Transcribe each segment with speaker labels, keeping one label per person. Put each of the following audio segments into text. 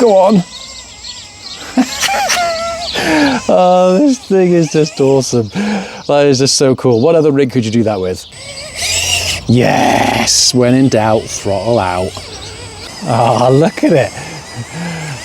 Speaker 1: Go on. Oh, this thing is just awesome. That is just so cool. What other rig could you do that with? Yes, when in doubt, throttle out. Oh, look at it.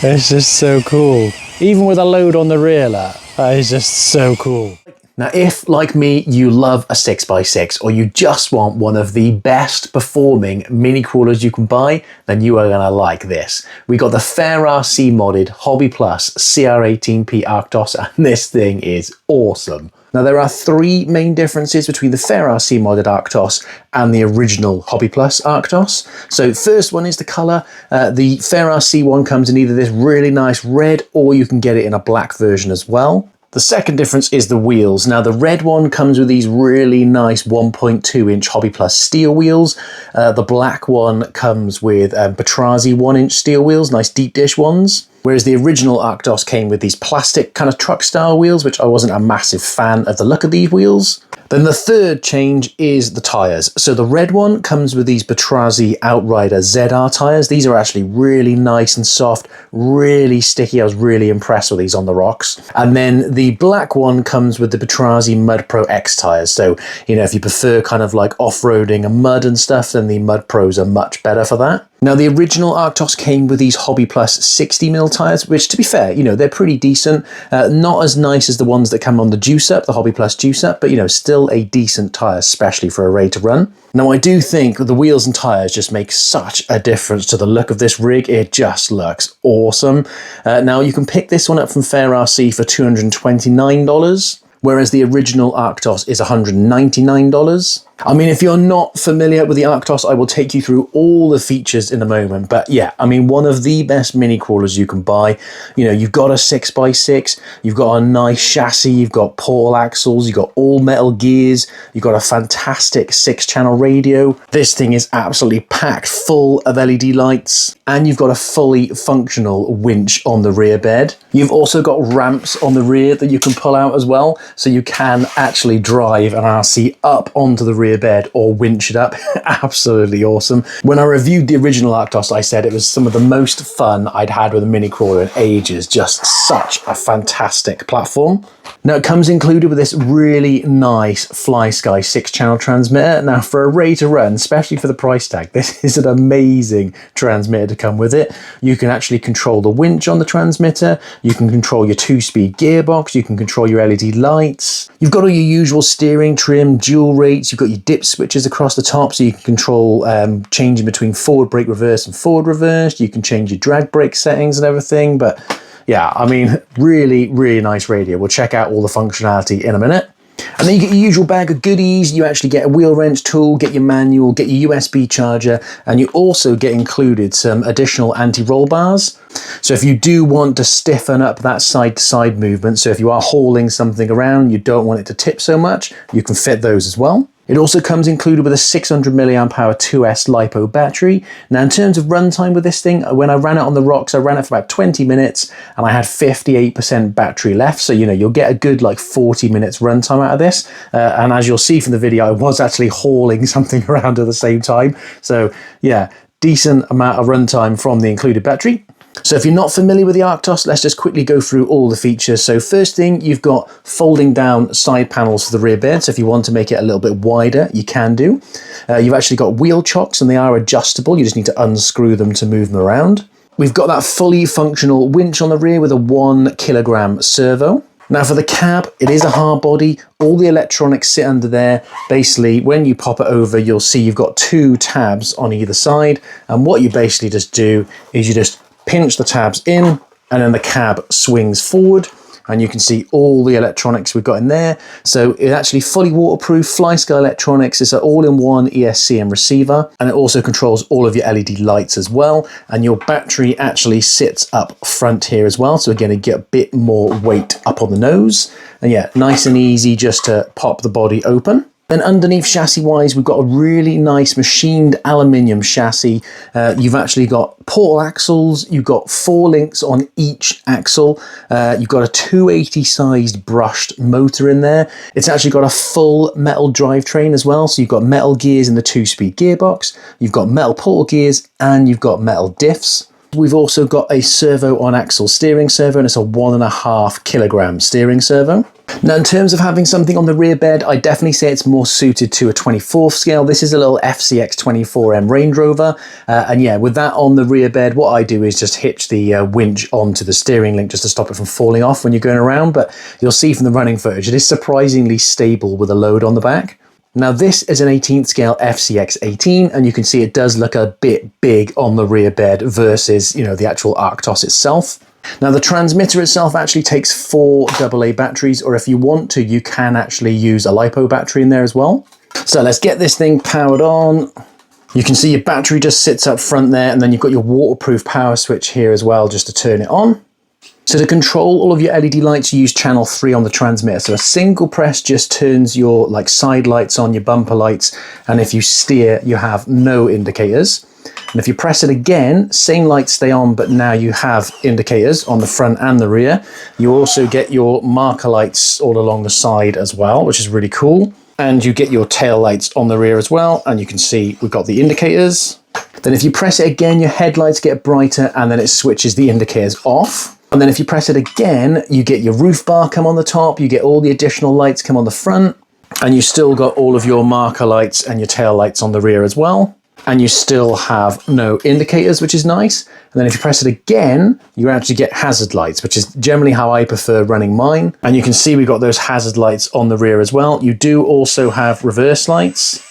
Speaker 1: It's just so cool. Even with a load on the rear, that is just so cool. Now, if, like me, you love a 6x6 or you just want one of the best performing mini crawlers you can buy, then you are gonna like this. We got the FairRC modded Hobbyplus CR18P Arktos, and this thing is awesome. Now, there are three main differences between the FairRC modded Arktos and the original Hobbyplus Arktos. So first one is the color. The FairRC one comes in either this really nice red, or you can get it in a black version as well. The second difference is the wheels. Now, the red one comes with these really nice 1.2-inch Hobbyplus steel wheels. The black one comes with Batrazi 1-inch steel wheels, nice deep dish ones. Whereas the original Arktos came with these plastic kind of truck style wheels, which I wasn't a massive fan of the look of these wheels. Then the third change is the tyres. So the red one comes with these Batrazi Outrider ZR tyres. These are actually really nice and soft, really sticky. I was really impressed with these on the rocks. And then the black one comes with the Batrazi Mud Pro X tyres. So, you know, if you prefer kind of like off-roading and mud and stuff, then the Mud Pros are much better for that. Now, the original Arktos came with these Hobbyplus 60mm tyres, which, to be fair, you know, they're pretty decent. Not as nice as the ones that come on the Juice Up, the Hobbyplus Juice Up, but, you know, still a decent tyre, especially for a raid to run. Now, I do think the wheels and tyres just make such a difference to the look of this rig. It just looks awesome. Now, you can pick this one up from FairRC for $229. Whereas the original Arktos is $199. I mean, if you're not familiar with the Arktos, I will take you through all the features in a moment. But yeah, I mean, one of the best mini crawlers you can buy. You know, you've got a 6x6, you've got a nice chassis, you've got portal axles, you've got all metal gears, you've got a fantastic 6-channel radio. This thing is absolutely packed full of LED lights, and you've got a fully functional winch on the rear bed. You've also got ramps on the rear that you can pull out as well, so you can actually drive an RC up onto the rear bed or winch it up. Absolutely awesome. When I reviewed the original Arktos, I said it was some of the most fun I'd had with a mini crawler in ages. Just such a fantastic platform. Now, it comes included with this really nice FlySky 6-channel transmitter. Now, for a raid to run, especially for the price tag, this is an amazing transmitter to come with it. You can actually control the winch on the transmitter. You can control your 2-speed gearbox. You can control your LED lights. You've got all your usual steering trim, dual rates. You've got your dip switches across the top, so you can control changing between forward brake reverse and forward reverse. You can change your drag brake settings and everything. But yeah, I mean, really, really nice radio. We'll check out all the functionality in a minute. And then you get your usual bag of goodies. You actually get a wheel wrench tool, get your manual, get your USB charger, and you also get included some additional anti-roll bars. So if you do want to stiffen up that side-to-side movement, so if you are hauling something around, you don't want it to tip so much, you can fit those as well. It also comes included with a 600 mAh 2S LiPo battery. Now, in terms of runtime with this thing, when I ran it on the rocks, I ran it for about 20 minutes and I had 58% battery left. So, you know, you'll get a good like 40 minutes runtime out of this. And as you'll see from the video, I was actually hauling something around at the same time. So yeah, decent amount of runtime from the included battery. So if you're not familiar with the Arktos, let's just quickly go through all the features. So first thing, you've got folding down side panels for the rear bed. So if you want to make it a little bit wider, you can do. You've actually got wheel chocks and they are adjustable. You just need to unscrew them to move them around. We've got that fully functional winch on the rear with a 1 kilogram servo. Now for the cab, it is a hard body. All the electronics sit under there. Basically, when you pop it over, you'll see you've got 2 tabs on either side. And what you basically just do is you just pinch the tabs in and then the cab swings forward and you can see all the electronics we've got in there. So it's actually fully waterproof, FlySky electronics. It's an all-in-one ESC and receiver, and it also controls all of your LED lights as well. And your battery actually sits up front here as well. So again, you get a bit more weight up on the nose. And yeah, nice and easy just to pop the body open. Then underneath chassis-wise, we've got a really nice machined aluminium chassis. You've actually got portal axles. You've got 4 links on each axle. You've got a 280 sized brushed motor in there. It's actually got a full metal drivetrain as well. So you've got metal gears in the 2-speed gearbox. You've got metal portal gears and you've got metal diffs. we've also got a servo on axle steering servo, and it's a 1.5 kilogram steering servo. Now, in terms of having something on the rear bed, I definitely say it's more suited to a 24th scale. This is a little FCX24M Range Rover. And yeah, with that on the rear bed, what I do is just hitch the winch onto the steering link just to stop it from falling off when you're going around. But you'll see from the running footage, it is surprisingly stable with a load on the back. Now, this is an 18th scale FCX18, and you can see it does look a bit big on the rear bed versus, you know, the actual Arktos itself. Now, the transmitter itself actually takes 4 AA batteries, or if you want to, you can actually use a LiPo battery in there as well. So let's get this thing powered on. You can see your battery just sits up front there, and then you've got your waterproof power switch here as well, just to turn it on. So to control all of your LED lights, you use channel 3 on the transmitter. So a single press just turns your side lights on, your bumper lights, and if you steer, you have no indicators. And if you press it again, same lights stay on, but now you have indicators on the front and the rear. You also get your marker lights all along the side as well, which is really cool. And you get your tail lights on the rear as well. And you can see we've got the indicators. Then if you press it again, your headlights get brighter, and then it switches the indicators off. And then if you press it again, you get your roof bar come on the top, you get all the additional lights come on the front, and you still got all of your marker lights and your tail lights on the rear as well. And you still have no indicators, which is nice. And then if you press it again, you actually get hazard lights, which is generally how I prefer running mine. And you can see we've got those hazard lights on the rear as well. You do also have reverse lights.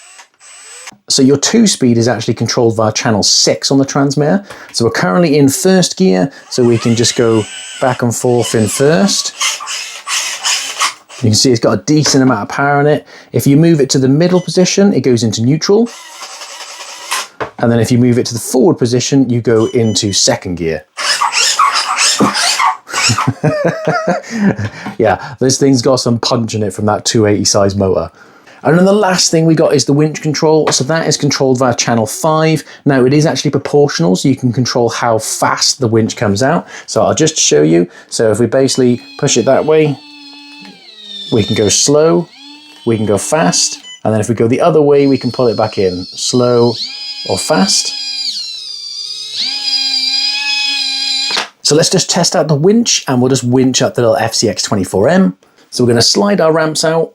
Speaker 1: So your 2-speed is actually controlled via channel 6 on the transmitter. So we're currently in first gear, so we can just go back and forth in first. You can see it's got a decent amount of power in it. If you move it to the middle position, it goes into neutral. And then if you move it to the forward position, you go into second gear. Yeah, this thing's got some punch in it from that 280 size motor. And then the last thing we got is the winch control. So that is controlled via channel 5. Now it is actually proportional, so you can control how fast the winch comes out. So I'll just show you. So if we basically push it that way, we can go slow, we can go fast. And then if we go the other way, we can pull it back in, slow or fast. So let's just test out the winch, and we'll just winch up the little FCX24M. So we're going to slide our ramps out.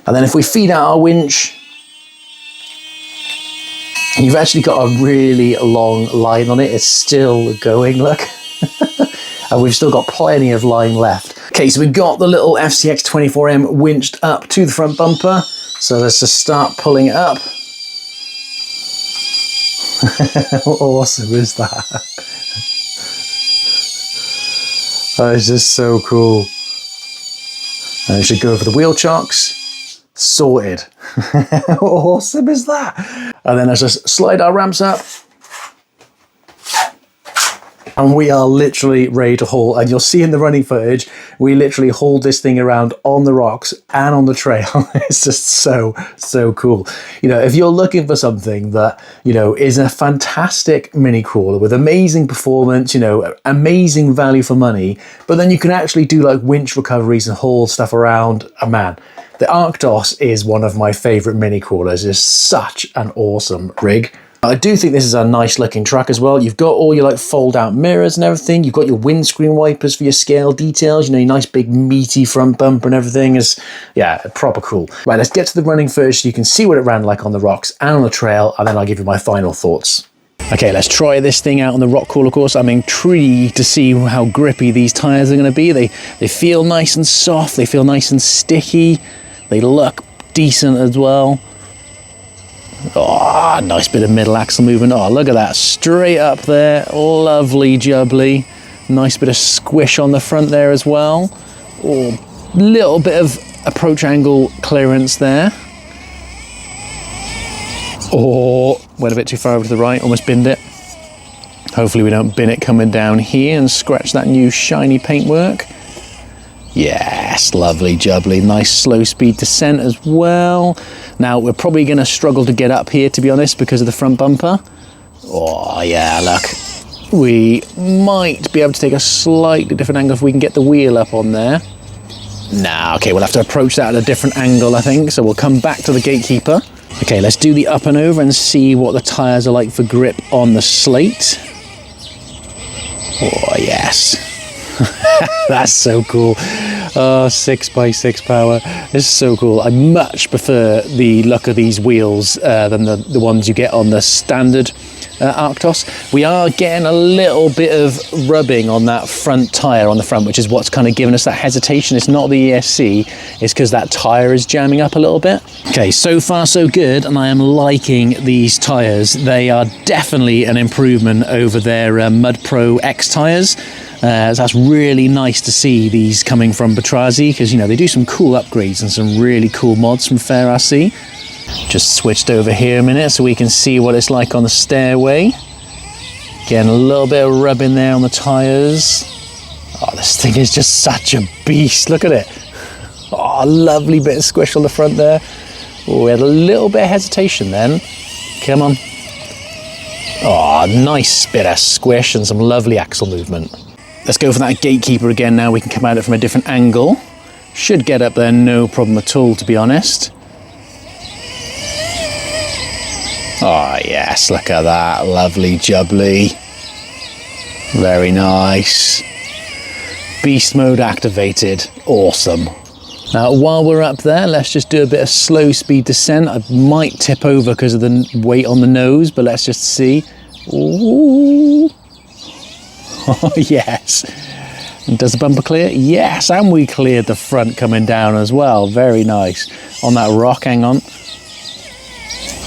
Speaker 1: And then if we feed out our winch, you've actually got a really long line on it. It's still going, look. And we've still got plenty of line left. Okay, so we've got the little FCX24M winched up to the front bumper. So let's just start pulling it up. How awesome is that? Oh, it's just so cool. And it should go over the wheel chocks. Sorted. How awesome is that? And then let's just slide our ramps up. And we are literally ready to haul. And you'll see in the running footage, we literally hauled this thing around on the rocks and on the trail. It's just so cool. You know, if you're looking for something that, you know, is a fantastic mini crawler with amazing performance, you know, amazing value for money, but then you can actually do like winch recoveries and haul stuff around, man, the Arktos is one of my favorite mini crawlers. It's such an awesome rig. I do think this is a nice looking truck as well. You've got all your like fold out mirrors and everything. You've got your windscreen wipers for your scale details. You know, your nice big meaty front bumper and everything is, yeah, proper cool. Right, let's get to the running first so you can see what it ran like on the rocks and on the trail, and then I'll give you my final thoughts. Okay, let's try this thing out on the rock crawler course. I'm intrigued to see how grippy these tyres are going to be. They feel nice and soft. They feel nice and sticky. They look decent as well. Oh, nice bit of middle axle movement. Oh, look at that, straight up there, lovely jubbly. Nice bit of squish on the front there as well. Oh, little bit of approach angle clearance there. Oh, went a bit too far over to the right, almost binned it. Hopefully we don't bin it coming down here and scratch that new shiny paintwork. Yes, lovely jubbly, nice slow speed descent as well. Now we're probably going to struggle to get up here, to be honest, because of the front bumper. Oh yeah, look, we might be able to take a slightly different angle if we can get the wheel up on there. Nah, okay, we'll have to approach that at a different angle, I think. So we'll come back to the gatekeeper. Okay, let's do the up and over and see what the tyres are like for grip on the slate. Oh, yes. That's so cool. Oh, 6x6 power. This is so cool. I much prefer the look of these wheels than the ones you get on the standard Arktos. We are getting a little bit of rubbing on that front tyre on the front, which is what's kind of giving us that hesitation. It's not the ESC, it's because that tyre is jamming up a little bit. Okay, so far so good, and I am liking these tyres. They are definitely an improvement over their Mud Pro X tyres. So that's really nice to see these coming from Batrazi, because, you know, they do some cool upgrades and some really cool mods from Fair RC. Just switched over here a minute so we can see what it's like on the stairway. Getting a little bit of rubbing there on the tyres. Oh, this thing is just such a beast. Look at it. Oh, lovely bit of squish on the front there. Oh, we had a little bit of hesitation then. Come on. Oh, nice bit of squish and some lovely axle movement. Let's go for that gatekeeper again now. We can come at it from a different angle. Should get up there no problem at all, to be honest. Oh yes, look at that, lovely jubbly. Very nice. Beast mode activated, awesome. Now while we're up there, let's just do a bit of slow speed descent. I might tip over because of the weight on the nose, but let's just see. Ooh. Oh yes. Does the bumper clear? Yes, and we cleared the front coming down as well. Very nice. On that rock, hang on.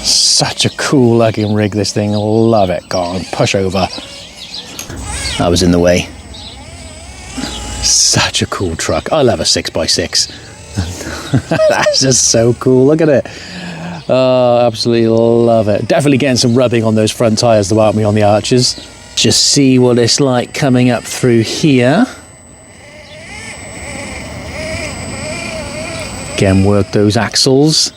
Speaker 1: Such a cool looking rig, this thing. Love it. Go on, push over. That was in the way. Such a cool truck. I love a 6x6. That's just so cool. Look at it. Oh, absolutely love it. Definitely getting some rubbing on those front tyres though, aren't we, on the arches? Just see what it's like coming up through here. Again, work those axles.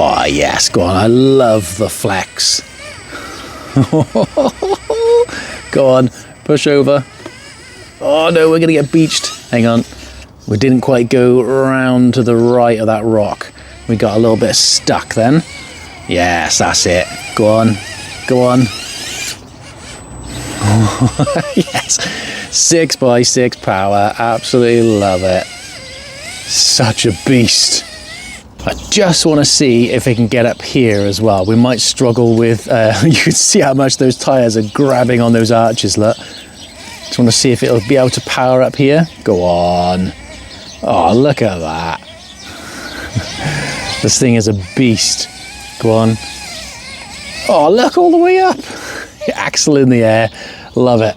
Speaker 1: Oh yes, go on, I love the flex. Go on, push over. Oh no, we're gonna get beached. Hang on, we didn't quite go around to the right of that rock. We got a little bit stuck then. Yes, that's it. Go on, go on. Yes, 6x6 power, absolutely love it. Such a beast. I just want to see if it can get up here as well. We might struggle with, you can see how much those tyres are grabbing on those arches, look. Just want to see if it'll be able to power up here. Go on. Oh, look at that. This thing is a beast. Go on. Oh, look all the way up. Axle in the air. Love it.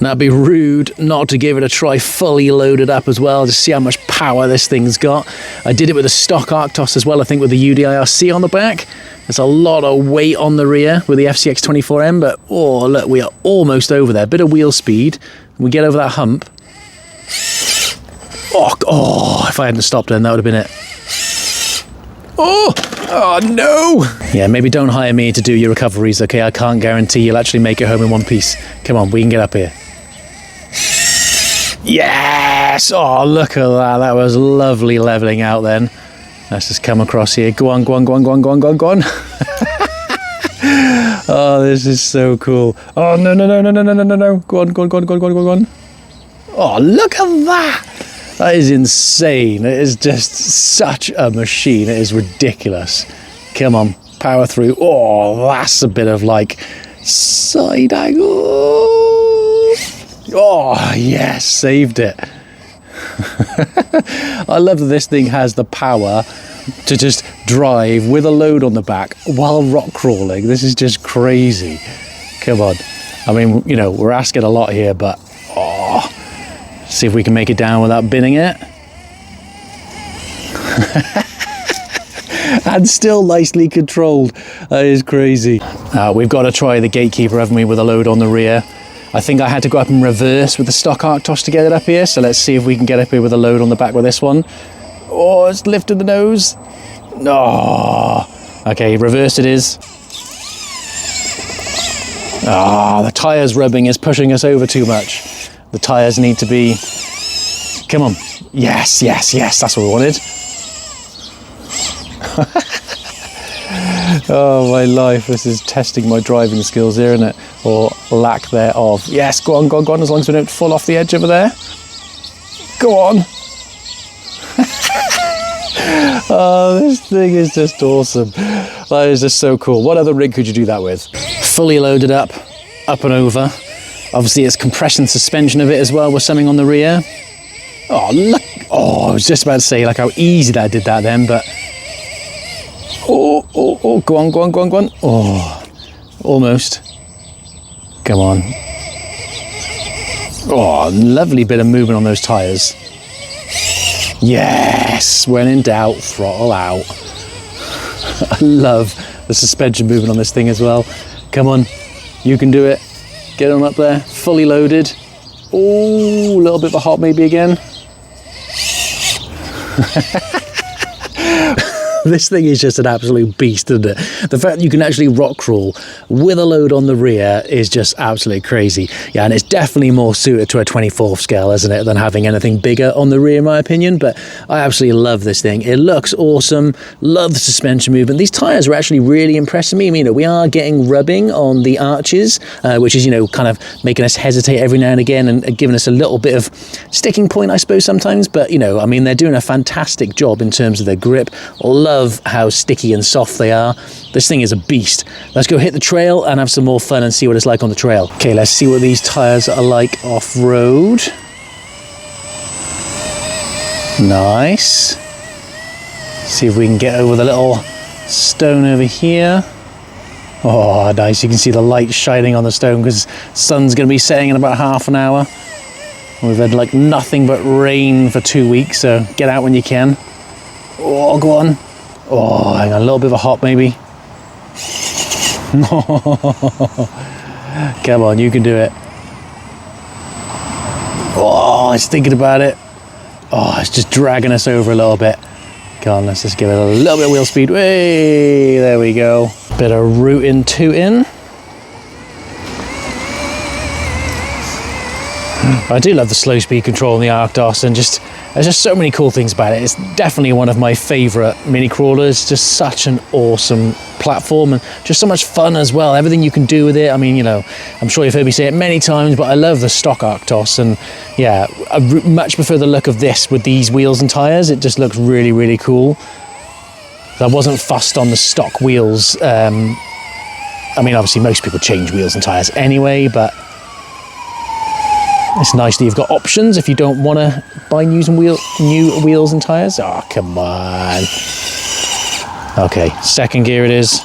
Speaker 1: Now it'd be rude not to give it a try fully loaded up as well, to see how much power this thing's got. I did it with a stock Arktos as well, I think with the UDIRC on the back. There's a lot of weight on the rear with the FCX24M, but oh look, we are almost over there. Bit of wheel speed, we get over that hump. Oh, if I hadn't stopped then, that would have been it. Oh no! Yeah, maybe don't hire me to do your recoveries, okay? I can't guarantee you'll actually make it home in one piece. Come on, we can get up here. Yes! Oh, look at that. That was lovely leveling out then. Let's just come across here. Go on, go on, go on, go on, go on, go on, go on. Oh, this is so cool. Oh, no, no, no, no, no, no, no, no, no. Go on, go on, go on, go on, go on, go on. Oh, look at that! That is insane. It is just such a machine. It is ridiculous. Come on, power through. Oh, that's a bit of like side angle. Oh, yes, saved it. I love that this thing has the power to just drive with a load on the back while rock crawling. This is just crazy. Come on. I mean, you know, we're asking a lot here, but oh. See if we can make it down without binning it. And still nicely controlled. That is crazy. We've got to try the gatekeeper, haven't we, with a load on the rear. I think I had to go up in reverse with the stock Arktos to get it up here. So let's see if we can get up here with a load on the back with this one. Oh, it's lifted the nose. Oh. Okay, reverse it is. Ah, the tyres rubbing is pushing us over too much. The tyres need to be, come on. Yes, yes, yes, that's what we wanted. Oh, my life. This is testing my driving skills here, isn't it? Or lack thereof. Yes, go on, go on, go on, as long as we don't fall off the edge over there. Go on. Oh, this thing is just awesome. That is just so cool. What other rig could you do that with? Fully loaded up and over. Obviously, it's compression suspension of it as well with something on the rear. Oh, look. Oh, I was just about to say like how easy that did that then, but... Oh, go on, go on, go on, go on. Oh, almost. Come on. Oh, lovely bit of movement on those tyres. Yes, when in doubt, throttle out. I love the suspension movement on this thing as well. Come on, you can do it. Get on up there, fully loaded. Oh, a little bit of a hop maybe again. This thing is just an absolute beast, isn't it? The fact that you can actually rock crawl with a load on the rear is just absolutely crazy. Yeah, and it's definitely more suited to a 24th scale, isn't it, than having anything bigger on the rear, in my opinion. But I absolutely love this thing. It looks awesome. Love the suspension movement. These tyres are actually really impressing me. I mean, we are getting rubbing on the arches, which is, you know, kind of making us hesitate every now and again and giving us a little bit of sticking point, I suppose, sometimes. But, you know, I mean, they're doing a fantastic job in terms of their grip. Love how sticky and soft they are. This thing is a beast. Let's go hit the trail and have some more fun and see what it's like on the trail. Okay, let's see what these tyres are like off-road. Nice. See if we can get over the little stone over here. Oh, nice. You can see the light shining on the stone because the sun's going to be setting in about half an hour. We've had like nothing but rain for 2 weeks, so get out when you can. Oh, go on. Oh, hang on, a little bit of a hop maybe. Come on, you can do it. Oh, it's thinking about it. Oh, it's just dragging us over a little bit. Come on, let's just give it a little bit of wheel speed. Hey, there we go. Bit of rootin' tootin'. I do love the slow speed control in the Arktos, and just there's just so many cool things about it. It's definitely one of my favourite mini crawlers. Just such an awesome platform and just so much fun as well. Everything you can do with it. I mean, you know, I'm sure you've heard me say it many times, but I love the stock Arktos, and yeah, I much prefer the look of this with these wheels and tyres. It just looks really, really cool. I wasn't fussed on the stock wheels. I mean, obviously most people change wheels and tyres anyway, but it's nice that you've got options if you don't want to buy new wheels and tyres. Oh, come on. Okay, second gear it is.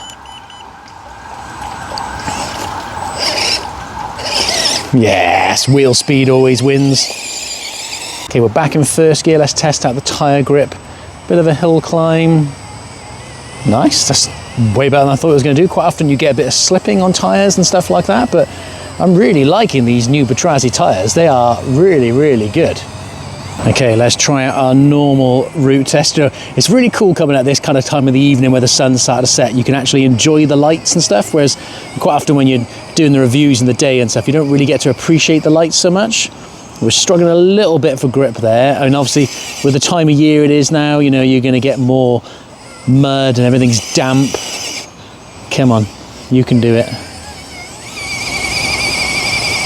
Speaker 1: Yes, wheel speed always wins. Okay, we're back in first gear. Let's test out the tyre grip. Bit of a hill climb. Nice, that's way better than I thought it was going to do. Quite often you get a bit of slipping on tyres and stuff like that, but I'm really liking these new Batrazi tyres. They are really, really good. Okay, let's try out our normal route test. You know, it's really cool coming at this kind of time of the evening where the sun's starting to set. You can actually enjoy the lights and stuff, whereas quite often when you're doing the reviews in the day and stuff, you don't really get to appreciate the lights so much. We're struggling a little bit for grip there. I mean, obviously, with the time of year it is now, you know, you're going to get more mud and everything's damp. Come on, you can do it.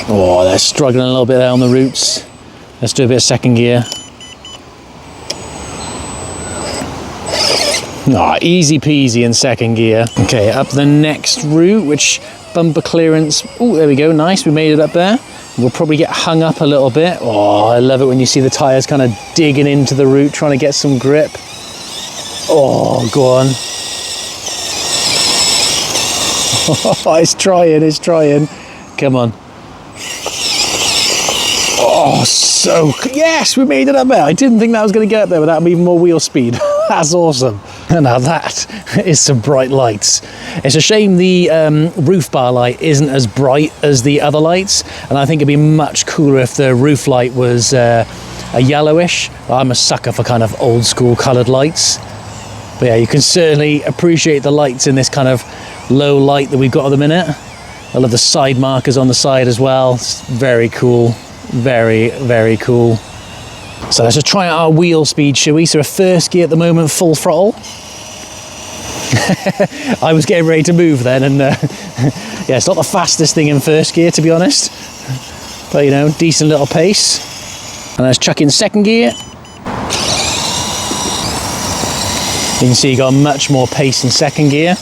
Speaker 1: Oh, they're struggling a little bit there on the roots. Let's do a bit of second gear. Oh, easy peasy in second gear. Okay, up the next route, which bumper clearance. Oh, there we go, nice, we made it up there. We'll probably get hung up a little bit. Oh, I love it when you see the tyres kind of digging into the route, trying to get some grip. Oh, go on. Oh, it's trying. Come on. Oh, so, yes, we made it up there. I didn't think that was going to get up there without even more wheel speed. That's awesome. Now that is some bright lights. It's a shame the roof bar light isn't as bright as the other lights, and I think it'd be much cooler if the roof light was a yellowish. I'm a sucker for kind of old school coloured lights. But yeah, you can certainly appreciate the lights in this kind of low light that we've got at the minute. I love the side markers on the side as well. It's very cool. Very, very cool. So let's just try out our wheel speed, shall we? So a first gear at the moment, full throttle. I was getting ready to move then, and yeah, it's not the fastest thing in first gear, to be honest, but you know, decent little pace. And let's chuck in second gear. You can see you got much more pace in second gear.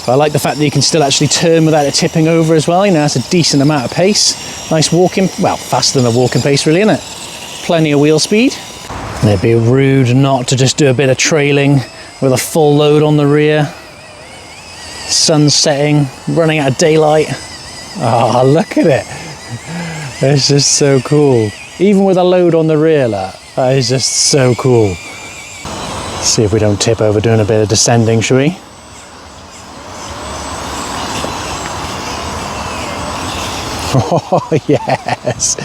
Speaker 1: I like the fact that you can still actually turn without it tipping over as well. You know, that's a decent amount of pace. Nice walking, well, faster than a walking pace really, isn't it? Plenty of wheel speed. And it'd be rude not to just do a bit of trailing with a full load on the rear. Sun setting, running out of daylight. Oh, look at it. It's just so cool. Even with a load on the rear, that is just so cool. Let's see if we don't tip over doing a bit of descending, shall we? Oh, yes.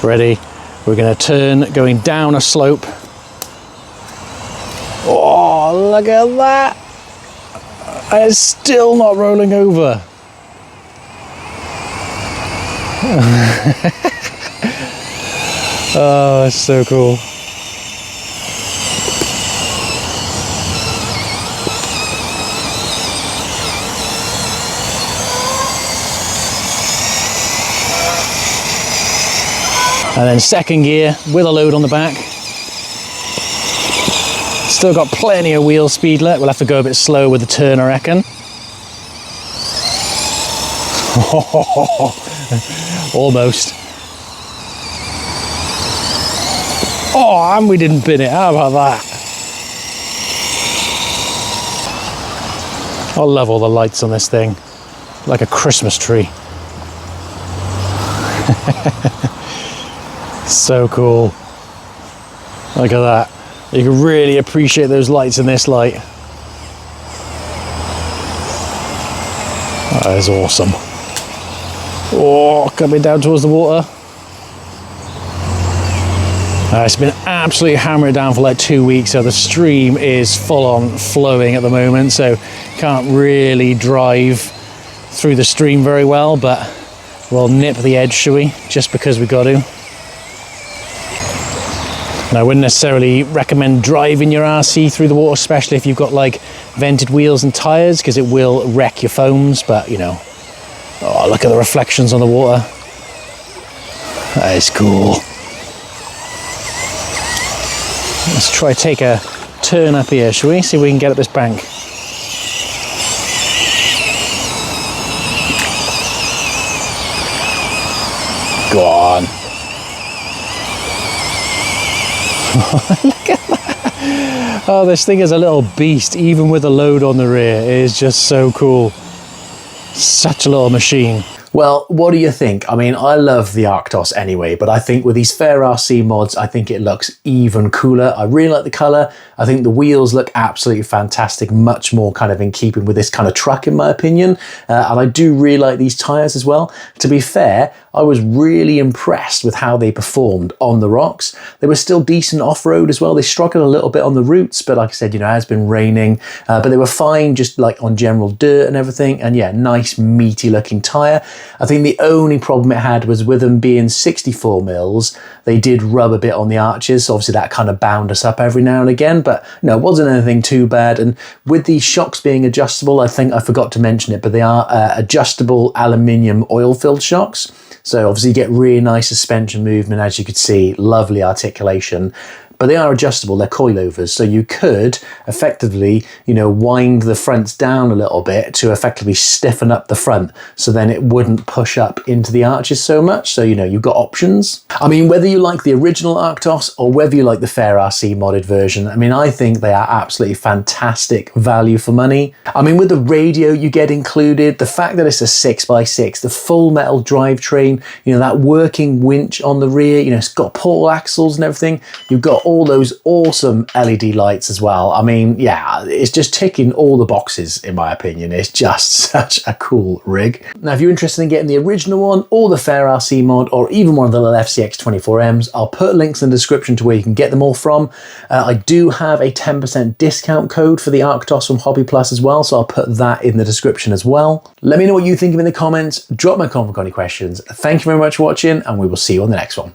Speaker 1: Ready? We're going to turn going down a slope. Oh, look at that. It's still not rolling over. Oh, it's so cool. And then second gear with a load on the back. Still got plenty of wheel speed left. We'll have to go a bit slow with the turn, I reckon. Almost. Oh, and we didn't bin it. How about that? I love all the lights on this thing. Like a Christmas tree. So cool. Look at that. You can really appreciate those lights in this light. That is awesome. Oh, coming down towards the water. It's been absolutely hammering down for like 2 weeks, so the stream is full on flowing at the moment, so can't really drive through the stream very well, but we'll nip the edge, shall we? Just because we got to. And I wouldn't necessarily recommend driving your RC through the water, especially if you've got like vented wheels and tyres, because it will wreck your foams, but you know. Oh, look at the reflections on the water. That is cool. Let's try take a turn up here, shall we? See if we can get up this bank. Go on. Look at that. Oh, this thing is a little beast, even with a load on the rear. It is just so cool. Such a little machine. Well, what do you think? I mean, I love the Arktos anyway, but I think with these Fair RC mods, I think it looks even cooler. I really like the colour. I think the wheels look absolutely fantastic, much more kind of in keeping with this kind of truck, in my opinion. And I do really like these tyres as well. To be fair, I was really impressed with how they performed on the rocks. They were still decent off-road as well. They struggled a little bit on the roots, but like I said, you know, it has been raining, but they were fine just like on general dirt and everything. And yeah, nice meaty looking tyre. I think the only problem it had was with them being 64 mils, they did rub a bit on the arches. So obviously that kind of bound us up every now and again, but no, it wasn't anything too bad. And with these shocks being adjustable, I think I forgot to mention it, but they are adjustable aluminium oil-filled shocks. So obviously you get really nice suspension movement, as you could see, lovely articulation. But they are adjustable, they're coilovers, so you could effectively, you know, wind the fronts down a little bit to effectively stiffen up the front, so then it wouldn't push up into the arches so much. So, you know, you've got options. I mean, whether you like the original Arktos or whether you like the Fair RC modded version, I mean, I think they are absolutely fantastic value for money. I mean, with the radio you get included, the fact that it's a 6x6, the full metal drivetrain, you know, that working winch on the rear, you know, it's got portal axles and everything. You've got all those awesome LED lights as well. I mean, yeah, it's just ticking all the boxes in my opinion. It's just such a cool rig. Now, if you're interested in getting the original one or the Fair RC mod or even one of the little FCX24Ms, I'll put links in the description to where you can get them all from. I do have a 10% discount code for the Arktos from Hobbyplus as well, so I'll put that in the description as well. Let me know what you think in the comments. Drop my comment on any questions. Thank you very much for watching, and we will see you on the next one.